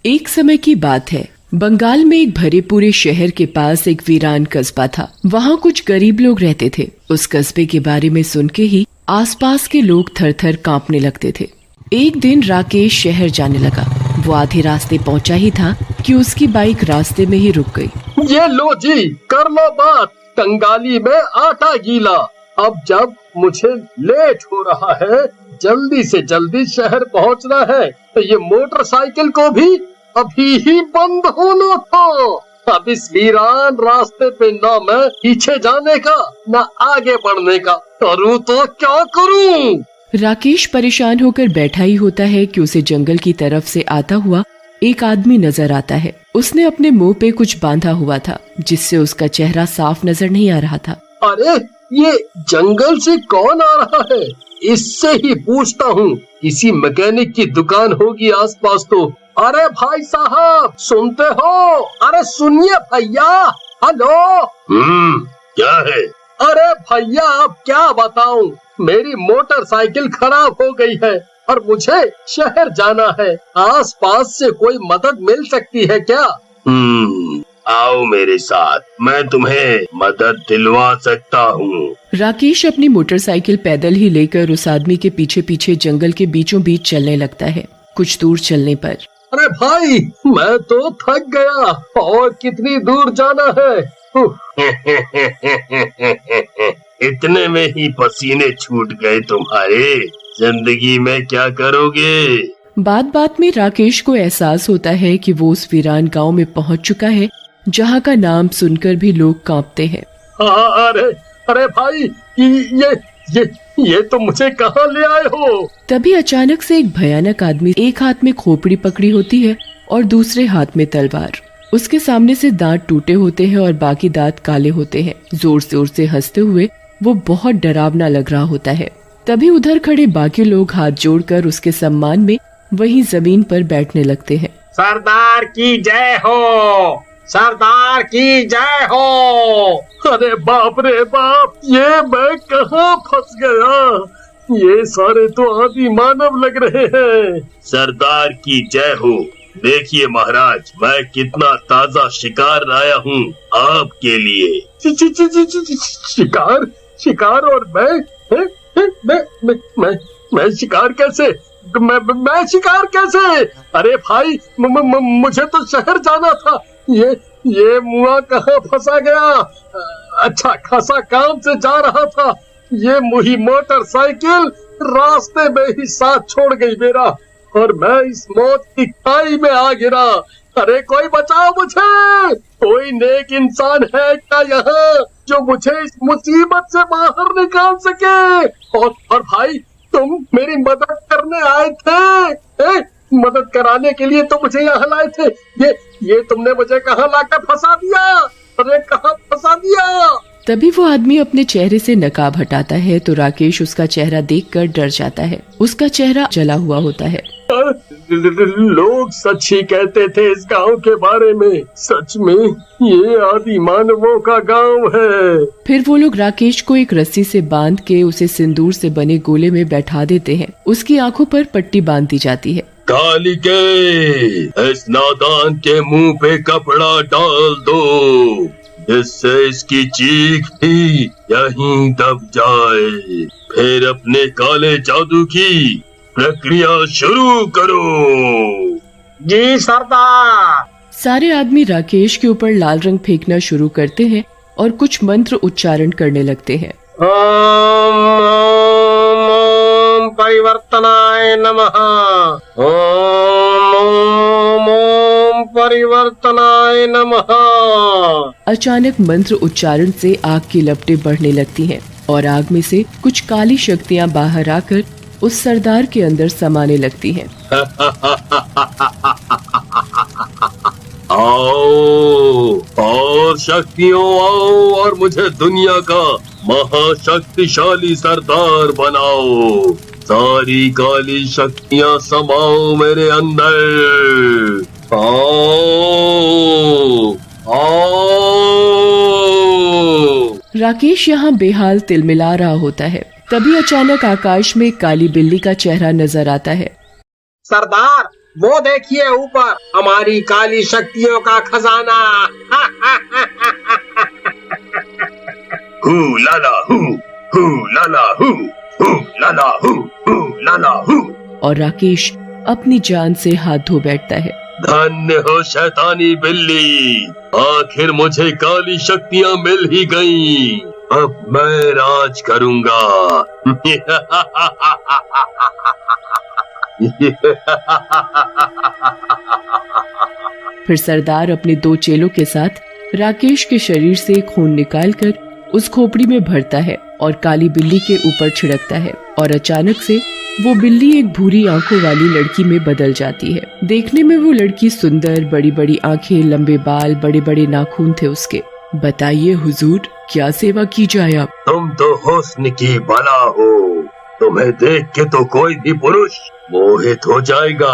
एक समय की बात है, बंगाल में एक भरे पूरे शहर के पास एक वीरान कस्बा था। वहाँ कुछ गरीब लोग रहते थे। उस कस्बे के बारे में सुन के ही आसपास के लोग थर थर कांपने लगते थे। एक दिन राकेश शहर जाने लगा। वो आधे रास्ते पहुँचा ही था कि उसकी बाइक रास्ते में ही रुक गई। ये लो जी, कर लो बात, कंगाली में आटा गीला। अब जब मुझे लेट हो रहा है, जल्दी से जल्दी शहर पहुंचना है, तो ये मोटरसाइकिल को भी अभी ही बंद होना था। अब इस वीरान रास्ते पे ना मैं पीछे जाने का ना आगे बढ़ने का, करूँ तो क्या करूँ। राकेश परेशान होकर बैठा ही होता है कि उसे जंगल की तरफ से आता हुआ एक आदमी नजर आता है। उसने अपने मुंह पे कुछ बांधा हुआ था, जिससे उसका चेहरा साफ नजर नहीं आ रहा था। अरे ये जंगल से कौन आ रहा है, इससे ही पूछता हूँ। किसी मैकेनिक की दुकान होगी आसपास तो। अरे भाई साहब, सुनते हो? अरे सुनिए भैया, हेलो। क्या है? अरे भैया, अब क्या बताऊं, मेरी मोटरसाइकिल खराब हो गई है और मुझे शहर जाना है। आसपास से कोई मदद मिल सकती है क्या? आओ मेरे साथ, मैं तुम्हें मदद दिलवा सकता हूँ। राकेश अपनी मोटरसाइकिल पैदल ही लेकर उस आदमी के पीछे पीछे जंगल के बीचों बीच चलने लगता है। कुछ दूर चलने पर, अरे भाई, मैं तो थक गया, और कितनी दूर जाना है? इतने में ही पसीने छूट गए तुम्हारे। जिंदगी में क्या करोगे? बात बात में राकेश को एहसास होता है कि वो उस वीरान गांव में पहुंच चुका है, जहां का नाम सुनकर भी लोग कांपते हैं। अरे भाई, ये तो मुझे कहाँ ले आए हो? तभी अचानक से एक भयानक आदमी, एक हाथ में खोपड़ी पकड़ी होती है और दूसरे हाथ में तलवार। उसके सामने से दांत टूटे होते हैं और बाकी दांत काले होते हैं। जोर जोर से हंसते हुए वो बहुत डरावना लग रहा होता है। तभी उधर खड़े बाकी लोग हाथ जोड़कर उसके सम्मान में वहीं जमीन पर बैठने लगते हैं। सरदार की जय हो, सरदार की जय हो। अरे बाप रे बाप, ये मैं कहाँ फंस गया? ये सारे तो आदि मानव लग रहे हैं। सरदार की जय हो। देखिए महाराज, मैं कितना ताजा शिकार लाया हूँ आपके लिए। शिकार और मैं शिकार कैसे? मैं शिकार कैसे? अरे भाई, मुझे तो शहर जाना था। ये मुआ कहाँ फंसा गया? अच्छा खासा काम से जा रहा था, ये मुही मोटरसाइकिल रास्ते में ही साथ छोड़ गई मेरा, और मैं इस मौत की खाई में आ गिरा। अरे कोई बचाओ मुझे, कोई नेक इंसान है क्या यहाँ जो मुझे इस मुसीबत से बाहर निकाल सके? और भाई, तुम मेरी मदद करने आए थे, मदद कराने के लिए तो मुझे यहाँ लाए थे। ये तुमने मुझे कहाँ लाकर फंसा दिया? अरे कहाँ फंसा दिया? तभी वो आदमी अपने चेहरे से नकाब हटाता है तो राकेश उसका चेहरा देखकर डर जाता है। उसका चेहरा जला हुआ होता है। लोग सच ही कहते थे इस गांव के बारे में। सच में ये आदि मानवों का गांव है। फिर वो लोग राकेश को एक रस्सी से बांध के उसे सिंदूर से बने गोले में बैठा देते हैं। उसकी आंखों पर पट्टी बांध दी जाती है। कालिके, इस नादान के मुंह पे कपड़ा डाल दो, जिससे इसकी चीख भी यहीं दब जाए। फिर अपने काले जादू की प्रक्रिया शुरू करो। जी सरदार। सारे आदमी राकेश के ऊपर लाल रंग फेंकना शुरू करते हैं और कुछ मंत्र उच्चारण करने लगते हैं। ओम परिवर्तनाय नमः। ओम परिवर्तनाय नमः। अचानक मंत्र उच्चारण से आग की लपटें बढ़ने लगती हैं और आग में से कुछ काली शक्तियां बाहर आकर उस सरदार के अंदर समाने लगती हैं। आओ और शक्तियों आओ और मुझे दुनिया का महाशक्तिशाली सरदार बनाओ। सारी काली शक्तियां समाओ मेरे अंदर। आओ आओ। राकेश यहाँ बेहाल तिलमिला रहा होता है। तभी अचानक आकाश में काली बिल्ली का चेहरा नजर आता है। सरदार, वो देखिए ऊपर हमारी काली शक्तियों का खजाना। हू लाला हू। और राकेश अपनी जान से हाथ धो बैठता है। धन्य हो शैतानी बिल्ली, आखिर मुझे काली शक्तियाँ मिल ही गईं। अब मैं राज करूँगा। फिर सरदार अपने 2 चेलों के साथ राकेश के शरीर से खून निकालकर उस खोपड़ी में भरता है और काली बिल्ली के ऊपर छिड़कता है और अचानक से वो बिल्ली एक भूरी आंखों वाली लड़की में बदल जाती है। देखने में वो लड़की सुंदर, बड़ी बड़ी आंखें, लंबे बाल, बड़े बड़े नाखून थे उसके। बताइए हुजूर, क्या सेवा की जाए आप? तुम तो हुस्न की बला हो, तुम्हें देख के तो कोई भी पुरुष मोहित हो जाएगा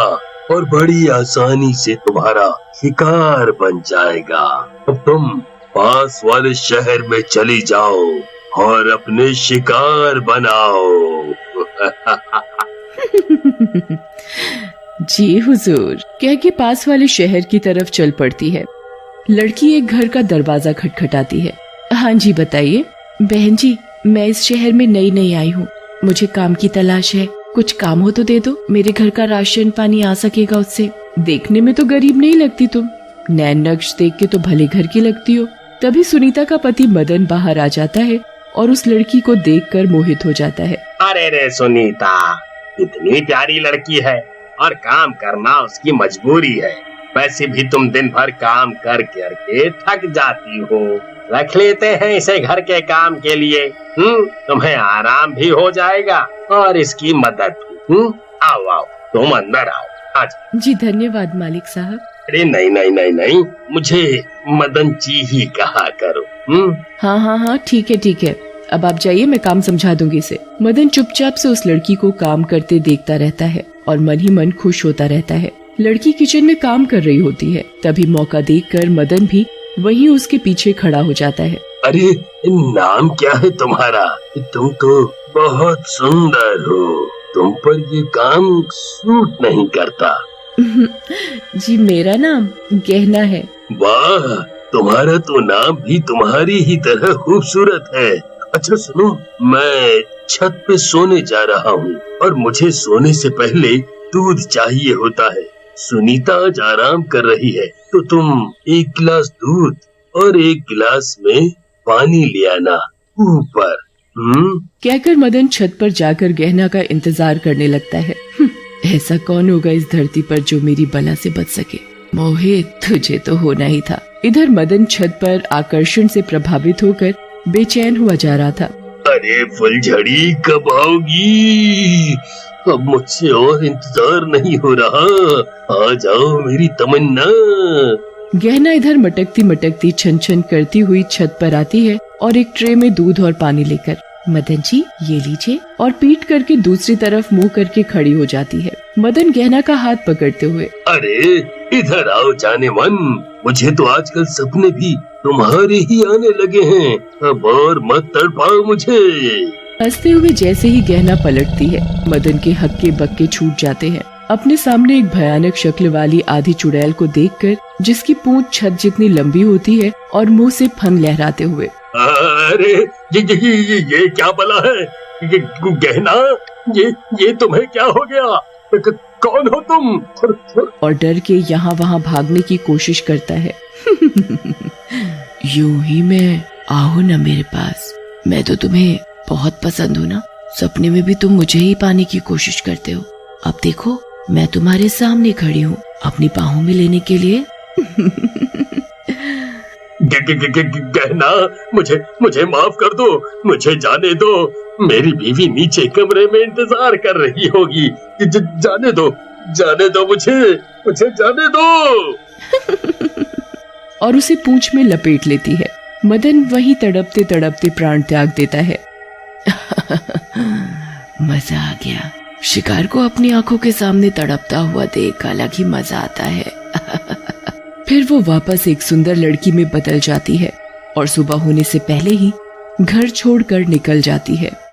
और बड़ी आसानी से तुम्हारा शिकार बन जाएगा। अब तुम पास वाले शहर में चली जाओ और अपने शिकार बनाओ। जी हुजूर, कह के पास वाले शहर की तरफ चल पड़ती है। लड़की एक घर का दरवाजा खटखटाती है। हाँ जी बताइए। बहन जी, मैं इस शहर में नई आई हूँ, मुझे काम की तलाश है। कुछ काम हो तो दे दो, मेरे घर का राशन पानी आ सकेगा उससे। देखने में तो गरीब नहीं लगती तुम, नैन नक्श देख के तो भले घर की लगती हो। तभी सुनीता का पति मदन बाहर आ जाता है और उस लड़की को देखकर मोहित हो जाता है। अरे रे सुनीता, इतनी प्यारी लड़की है और काम करना उसकी मजबूरी है। वैसे भी तुम दिन भर काम कर करके थक जाती हो, रख लेते हैं इसे घर के काम के लिए। तुम्हें आराम भी हो जाएगा और इसकी मदद भी। आओ तुम अंदर आओ। आज जी धन्यवाद मालिक साहब। अरे नहीं, मुझे मदन जी ही कहा करो। हाँ ठीक है। अब आप जाइए, मैं काम समझा दूंगी इसे। मदन चुपचाप से उस लड़की को काम करते देखता रहता है और मन ही मन खुश होता रहता है। लड़की किचन में काम कर रही होती है। तभी मौका देखकर मदन भी वहीं उसके पीछे खड़ा हो जाता है। अरे नाम क्या है तुम्हारा? तुम तो बहुत सुंदर हो, तुम पर ये काम सूट नहीं करता। जी मेरा नाम गहना है। वाह, तुम्हारा तो नाम भी तुम्हारी ही तरह खूबसूरत है। अच्छा सुनो, मैं छत पे सोने जा रहा हूँ और मुझे सोने से पहले दूध चाहिए होता है। सुनीता आज आराम कर रही है, तो तुम 1 गिलास दूध और 1 गिलास में पानी ले आना ऊपर। कहकर मदन छत पर जाकर गहना का इंतजार करने लगता है। ऐसा कौन होगा इस धरती पर जो मेरी बला से बच सके? मोहित, तुझे तो होना ही था। इधर मदन छत पर आकर्षण से प्रभावित होकर बेचैन हुआ जा रहा था। अरे फुलझड़ी कब आओगी? अब मुझसे और इंतजार नहीं हो रहा, आ जाओ मेरी तमन्ना। गहना इधर मटकती छन छन करती हुई छत पर आती है और एक ट्रे में दूध और पानी लेकर, मदन जी ये लीजिए, और पीट करके दूसरी तरफ मुंह करके खड़ी हो जाती है। मदन गहना का हाथ पकड़ते हुए, अरे इधर आओ जाने मन, मुझे तो आजकल सपने भी तुम्हारे ही आने लगे हैं, अब और मत तड़पाओ मुझे। हंसते हुए जैसे ही गहना पलटती है, मदन के हक्के बक्के छूट जाते हैं। अपने सामने एक भयानक शक्ल वाली आधी चुड़ैल को देखकर, जिसकी पूंछ छत जितनी लंबी होती है और मुंह से फन लहराते हुए, अरे ये क्या बला है? ये गहना, ये तुम्हें क्या हो गया? कौन हो तुम? और डर के यहाँ वहाँ भागने की कोशिश करता है। यूं ही मैं, आओ ना मेरे पास, मैं तो तुम्हें बहुत पसंद हूँ ना, सपने में भी तुम मुझे ही पाने की कोशिश करते हो। अब देखो मैं तुम्हारे सामने खड़ी हूँ अपनी बाहों में लेने के लिए। गहना, मुझे माफ कर दो, मुझे जाने दो, मेरी बीवी नीचे कमरे में इंतजार कर रही होगी। जाने दो मुझे जाने दो। और उसे पूंछ में लपेट लेती है। मदन वहीं तड़पते तड़पते प्राण त्याग देता है। मजा आ गया, शिकार को अपनी आंखों के सामने तड़पता हुआ देख अलग ही मजा आता है। फिर वो वापस एक सुंदर लड़की में बदल जाती है और सुबह होने से पहले ही घर छोड़कर निकल जाती है।